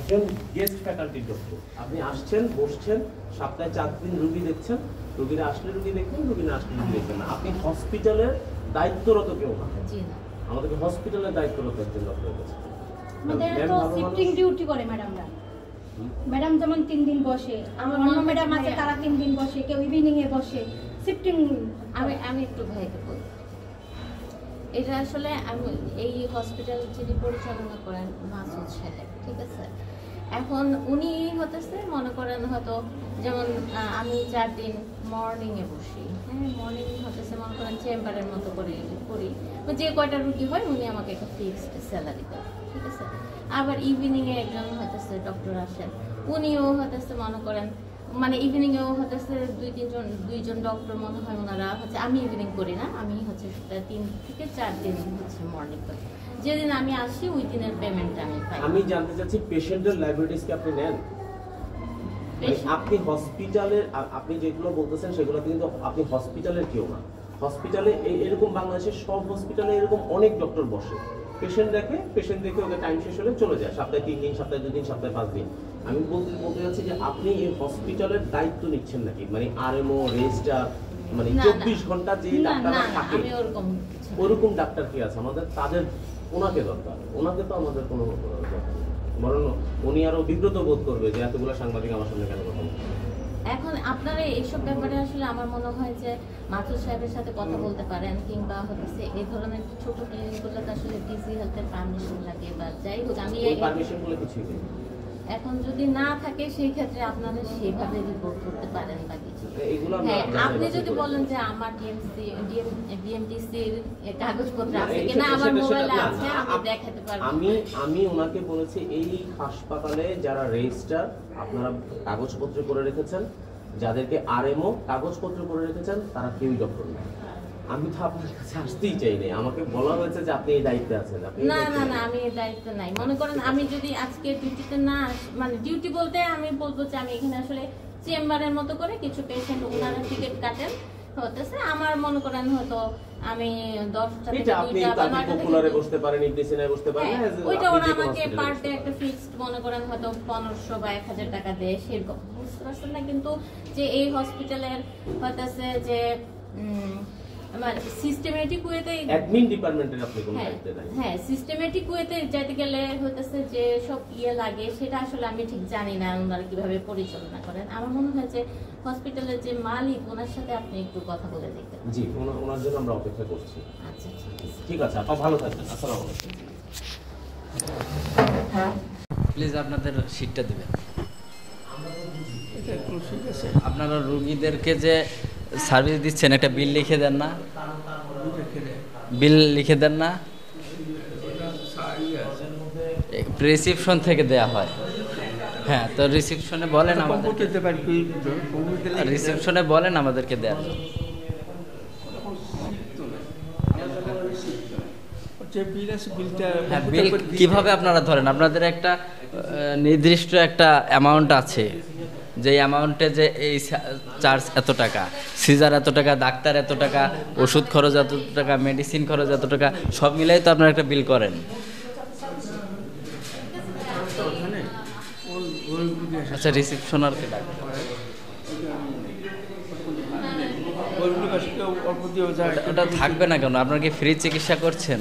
একজন guest faculty doctor, আপনি আসছেন, বসছেন, সপ্তাহে 4 দিন রুগী দেখছেন, রুগীরা আসলে রুগী দেখবেন, রুগী না আসলে রুগী দেখবেন না। আপনি হসপিটালের দায়িত্বরত কেউ না। জি না, আমাদেরকে হসপিটালের দায়িত্বরত একজন ডক্টর কাছে। আমাদের তো শিফটিং ডিউটি করে ম্যাডামরা। ম্যাডাম যেমন 3 দিন বসে, আমার অন্য ম্যাডাম আছে তারা 3 দিন বসে, কেউ ইভিনিং এ বসে, শিফটিং। আমি একটু ভাইকে বলি, এটা আসলে আমি এই হসপিটাল যিনি পরিচালনা করেন মাসুদ সাহেব, ঠিক আছে। এখন উনি হতেছে মনে করেন হয়তো যেমন আমি 4 দিন মর্নিংয়ে বসি, হ্যাঁ, মর্নিং হতেছে মনে করেন চেম্বারের মতো করে করি, যে কয়টা রুগী হয় উনি আমাকে একটা ফিক্সড স্যালারি দেন, ঠিক আছে। আবার ইভিনিংয়ে একজন হতেছে ডক্টর আসেন, উনিও হতেছে মনে করেন মানে ইভিনিংয়েও হতেছে 2-3জন ডক্টর মনে হয় ওনারা হচ্ছে, আমি ইভিনিং করি না, আমি হচ্ছে 3 থেকে 4 দিন হচ্ছে মর্নিং করি। যেদিন আমি আসি ওই দিনের পেমেন্টটা আমি পাই। আমি জানতে চাচ্ছি পেশেন্টের লাইবিলিটিস কি আপনি নেন? আপনি হসপিটালের, আপনি যেগুলো বলতেছেন সেগুলো কিন্তু আপনি হসপিটালের কেউ না। হসপিটালে এরকম বাংলাদেশের সব হসপিটালে এরকম অনেক ডক্টর বসে, পেশেন্ট দেখে ওদের টাইম শেষ হলে চলে যায়, সপ্তাহে 3 দিন, সপ্তাহে 2 দিন, সপ্তাহে 5 দিন। আমি বলতে চাচ্ছি যে আপনি এই হসপিটালের দায়িত্ব নিচ্ছেন নাকি, মানে আরএমও, রেজিস্ট্রার, মানে 24 ঘন্টা যে ডাক্তাররা থাকে ওরকম ডাক্তার কি আছে আমাদের? তাদের ওনাকে দরকার, ওনাকে তো আমাদের কোনো দরকার নেই। বরং উনি আরো বিব্রত বোধ করবে যে এতগুলো সাংবাদিক আমার সামনে কেন কথা বলছে। এখন আপনারা এইসব ব্যাপারে আসলে আমার মনে হয় যে মাসুদ সাহেবের সাথে কথা বলতে পারেন, কিংবা হচ্ছে এই ধরনের ছোট ক্লিনিকগুলোতে আসলে ডিসি হেলথের পারমিশন লাগে বা যাই হোক, আমি পারমিশন বলে কিছুই নেই। এখন যদি না থাকে সেই ক্ষেত্রে আপনারা সেভাবে রিপোর্ট করতে পারেন বা কিছু। হ্যাঁ, আপনি যদি বলেন যে আমার ডিএমটিসির কাগজপত্র আছে কিনা, আমার মোবাইলে আছে, আমি দেখাতে পারবো। আমি ওনাকে বলেছি এই হাসপাতালে যারা রেজিস্ট্রার আপনারা কাগজপত্র করে রেখেছেন, যাদেরকে আরএমও কাগজপত্র করে রেখেছেন, তারা কেউই ডক্টর না। আমি তো আপনার কাছে আসতেই চাই নাই, আমাকে বলা হয়েছে যে আপনি এই দায়িত্বে আছেন। না, আমি এই দায়িত্ব নাই। মনে করেন আমি যদি আজকে ডিউটিতে না, মানে ডিউটি বলতে আমি বলবো যে আমি এখানে আসলে চেম্বারের মতো করে কিছু পেশেন্ট ওনারা টিকিট কাটেন হতেছে, আমার মনে করেন হয়তো আমি 10টা থেকে 2টা বা 9টা থেকে বসতে পারেন, ইবনিসিনায় বসতে পারেন, ওইটা ওরা আমাকে পার ডে একটা ফিক্সড মনে করেন হয়তো 1500 বা 1000 টাকা দেয়, সেরকম বুঝতে পারছেন না। কিন্তু যে এই হসপিটালের হতেছে যে মানে সিস্টেমেটিক ওয়েতে অ্যাডমিন ডিপার্টমেন্টের আপনি কোনো দায়িত্ব নাই। হ্যাঁ, সিস্টেমেটিক ওয়েতে যেতে গেলে হতেছে যে সব লাগে, সেটা আসলে আমি ঠিক জানি না ওনারা কিভাবে পরিচালনা করেন। আমার মনে হয় যে হসপিটালের যে মালিক, ওনার সাথে আপনি একটু কথা বলে দেখবেন। জি, ওনার জন্য আমরা অপেক্ষা করছি। আচ্ছা, ঠিক আছে, আপনি ভালো থাকবেন। আসসালামু আলাইকুম। প্লিজ আপনাদের সিটটা দেবেন। আপনারা রোগীদেরকে যে সার্ভিস দিচ্ছেন একটা বিল লিখে দেন না? বিল লিখে দেন না? রিসিপশন থেকে দেয়া হয়। হ্যাঁ, তো রিসিপশনে বলেন আমাদের, রিসিপশনে বলেন আমাদেরকে দেওয়ার জন্য। হ্যাঁ, বিল কিভাবে আপনারা ধরেন? আপনাদের একটা নির্দিষ্ট একটা অ্যামাউন্ট আছে, যে অ্যামাউন্টে যে এই চার্জ এত টাকা, সিজার এত টাকা, ডাক্তার এত টাকা, ওষুধ খরচ এত টাকা, মেডিসিন খরচ এত টাকা, সব মিলাই তো আপনারা একটা বিল করেন। আচ্ছা, রিসিপশনারকে ডাকবেন। ওটা থাকবে না কেন? আপনারা কি ফ্রি চিকিৎসা করছেন?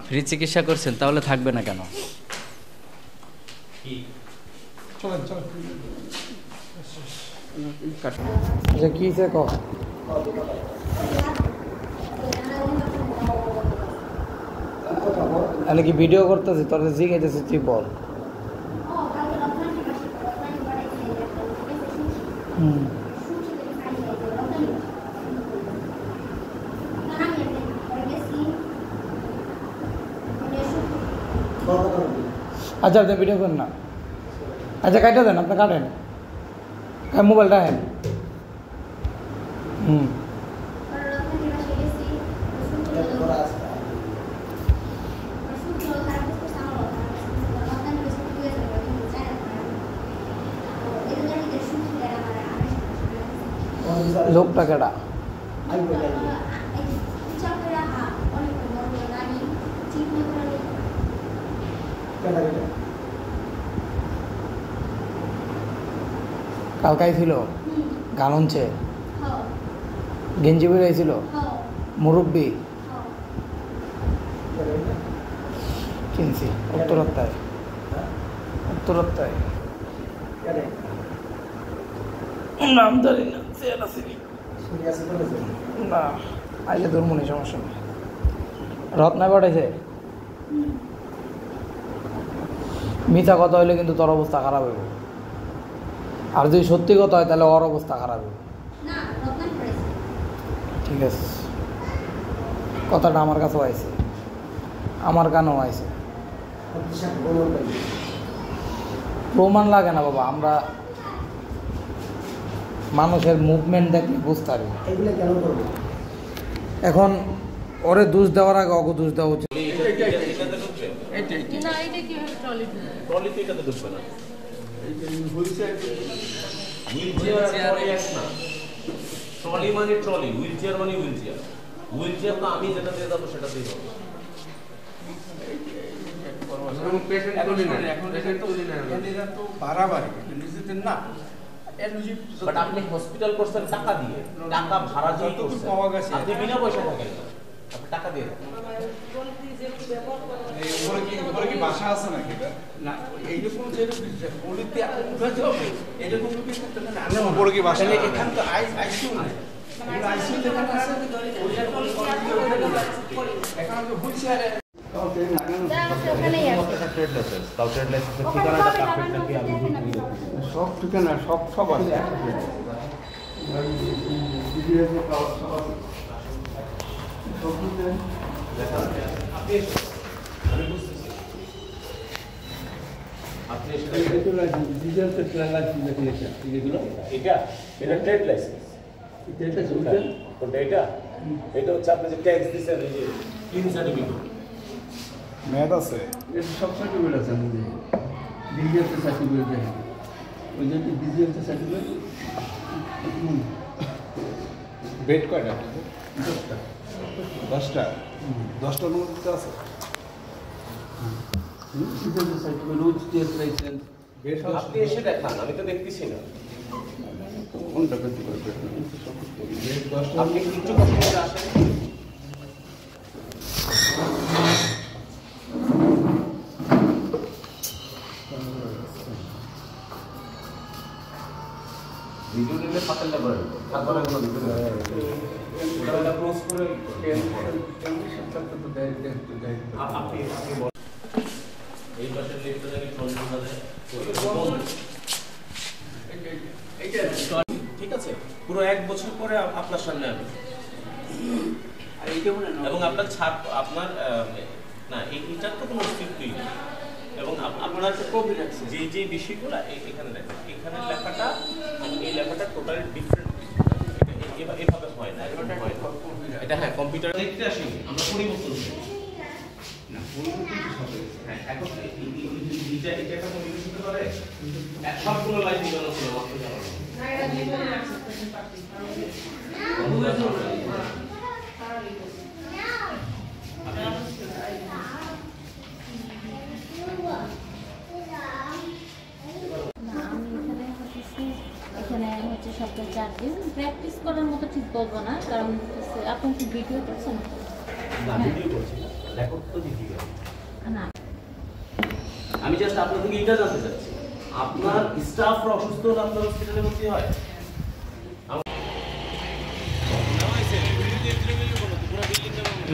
ফ্রি চিকিৎসা করছেন, তাহলে থাকবে না কেন? কি আমি কি ভিডিও করতেছি, তোর জিজ্ঞাসা তুই বল। আচ্ছা, আপনি ভিডিও করেন না। আচ্ছা, কাটা দেন, আপনি কাটেন, মোবাইলটা হেন। লোকটা কেডা? কালকাই ছিল গান হচ্ছে গেঞ্জি বেরিয়েছিল মুরব্বী চিনছি উত্তরত্তায় নাম জানি না না আইলে তোর মনে সমস্যা নেই রত্নায় পাঠাইছে মিথ্যা কথা হইলে কিন্তু তোর অবস্থা খারাপ হবে আর যদি সত্যি কথা হয় তাহলে ওর অবস্থা খারাপ হবে ঠিক আছে কথাটা আমার কাছেও আইছে আমার কানেও আইছে প্রমাণ লাগে না বাবা আমরা মানুষের মুভমেন্ট দেখলে বুঝতে পারি এখন ওরে দোষ দেওয়ার আগে অগ দোষ দেওয়া উচিত ট্রলি মানে ট্রলি, হুইল চেয়ার মানে হুইল চেয়ার। হুইল চেয়ার তো আমি যেটা দিয়ে যাবো সেটা দিয়ে যাবো। বাট আপনি হসপিটাল করছেন টাকা দিয়ে, টাকা ভাড়া দিয়ে করছেন, আপনি বিনা পয়সা থাকেন না, আপনি টাকা দিয়ে দেন। বাসা আছে নাকি না এইরকম উপরে কি বাসা এখানে তো আইসিইউ নাই আইসিইউ যেখানে আছে এখন তো হুইলচেয়ারে সব ঠিকানা সব আছে এটা হচ্ছে আপনি যে ট্যাক্স দিচ্ছেন, এই যে ক্লিন সার্টিফিকেট মেয়াদ আছে সব সার্টিফিকেট আছে আমাদের ডিজিএলসি সার্টিফিকেট দেখেন ওই যে ডিজিএলসি সার্টিফিকেট বেড কয়টা 10টা 10টার মধ্যে আছে ডিজিএলসি সার্টিফিকেট রোজ টেস্ট লাইসেন্স আপনি এসে দেখান, আমি তো দেখতেছি না। কোনটা করতে পারবে আপনি একটু কষ্ট করে আসেন। ভিডিও নিলে পাতেল না করেন, তারপরে কোনো ভিডিও এটা ক্লোজ করে আপনি এই পাশে লিফটে নাকি ট্রলি আছে, ঠিক আছে। পুরো 1 বছর পরে আপনার সামনে আমি এবং আপনার ছাপ আপনার না এইটার তো কোনো অস্তিত্বই নেই এবং আপনার যে যে বিষয়গুলো এখানে দেখেন, এখানে লেখাটা এই লেখাটা টোটালি ডিফারেন্ট, এভাবে হয় না, এটা হ্যাঁ কম্পিউটার দেখতে আসি আমরা পরিবর্তন করি না, হ্যাঁ এখন এটা একটা পরিবর্তন হতে পারে, সবগুলো লাইন দিবানো ছিল মাত্র যাওয়ার এখানে হচ্ছে সপ্তাহে 4 দিন প্র্যাকটিস করার মতো ঠিক বলবো না, কারণ আপনি কি ভিডিও করছেন না, ভিডিও করছি না, রেকর্ড তো ভিডিও না। আমি জাস্ট আপনার থেকে এটা জানতে চাচ্ছি, আপনার স্টাফরা অসুস্থ হলে আপনার হসপিটালে ভর্তি হয়?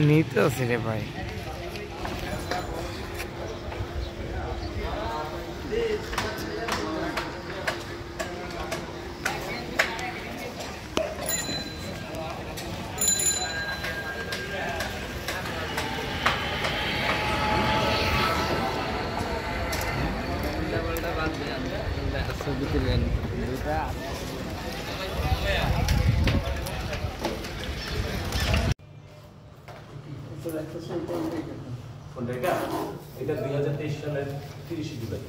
নিতে আছে রে ভাই ছবি তুলবেন কোনটা? এটা 2023 সালের 30 জুলাই।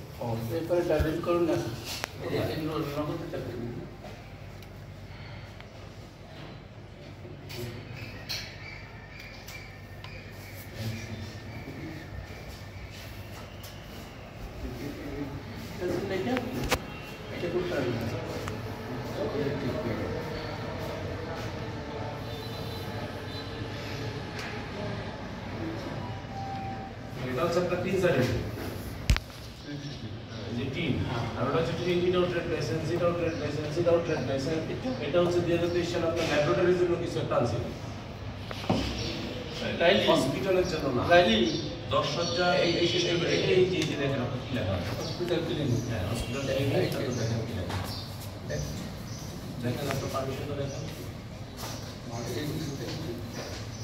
এরপরে ডাইরেক্ট করুন না এটা খুব এটা হচ্ছে আপনার 3 সার্টিফিকেট যে টিম আর ওটা হচ্ছে ইনডিটাও ট্রেড লাইসেন্স ইনডিটাও ট্রেড লাইসেন্স ইনডিটাও ট্রেড লাইসেন্স এটা হচ্ছে 2023 সালে আপনার ল্যাবরেটরির জন্য কিছু একটা আনছিল হসপিটালের জন্য না লাইলি 10 সজ্জা এই যে দেখেন আপনি কি লেখা আছে হসপিটাল ক্লিনিক হ্যাঁ হসপিটাল ক্লিনিক এটা তো দেখেন কি লেখা দেখেন আপনার পারমিশন তো দেখেন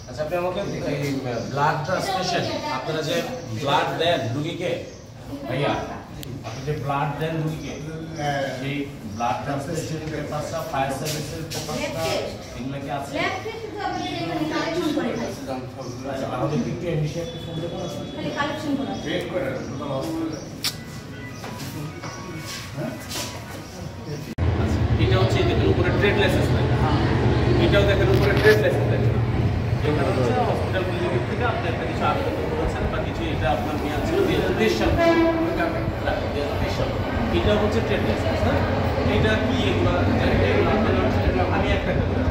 আচ্ছা আপনি আমাকে এই ব্লাড ট্রান্সফিউশন আপনারা যে ব্লাড দেন রোগীকে ভাইয়া আপনি যে ব্লাড দেন রোগীকে এই ব্লাড ট্রান্সফিউশন পেপারটা ফায়ার সার্ভিসের পেপারটা এগুলো কি আছে ল্যাব টেস্ট তো আমাদের এখানে কালেকশন করে আচ্ছা আমাদের একটু এমনিশিয়া একটু ফোন দেবেন খালি কালেকশন করা ওয়েট করে টোটাল হসপিটাল এটা হচ্ছে দেখেন উপরে ট্রেড লাইসেন্স থাকে এটাও দেখেন উপরে ট্রেড লাইসেন্স থাকে এটা হচ্ছে হসপিটাল ক্লিনিক থেকে আপনি একটা কিছু আবেদন করেছেন বা কিছু এটা আপনার মেয়াদ ছিল 2023 সালে 2023 সালে এটা হচ্ছে ট্রেড লাইসেন্স হ্যাঁ এটা কি এগুলো আমি একটা করে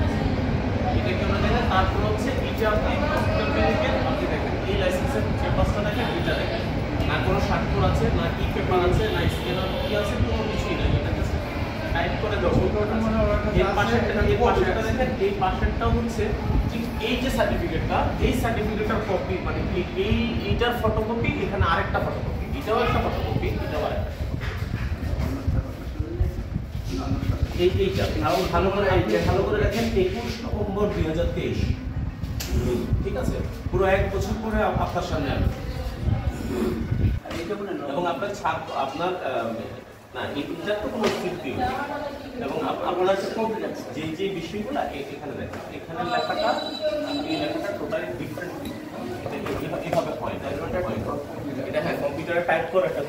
এটা কি আমরা দেখেন তারপর হচ্ছে এটা আপনি হসপিটাল ক্লিনিকের আপনি দেখেন এই লাইসেন্সের পেপারটা দেখেন এটা দেখেন না কোনো স্বাক্ষর আছে না কি পেপার আছে না স্ক্যানার কি আছে কোনো কিছুই নেই এটা জাস্ট টাইপ করে দাও এই পাশেরটা দেখেন এই পাশেরটা হচ্ছে ঠিক এই যে সার্টিফিকেটটা এই সার্টিফিকেটের কপি মানে এইটার ফটোকপি এখানে আরেকটা ফটোকপি এটাও একটা ফটোকপি এটাও আরেকটা এইটা আরো ভালো করে দেখেন 21 নভেম্বর 2023 ঠিক আছে পুরো 1 বছর পরে আপনার সামনে আসবে এবং আপনার ছাত্র আপনার না এটা তো কোনো স্বীকৃতি এবং আপনার যে যে বিষয়গুলো এখানে দেখেন এখানে লেখাটা এই লেখাটা টোটালি ডিফারেন্ট এটা এভাবে হয় এটা হ্যাঁ কম্পিউটারে টাইপ করে একটা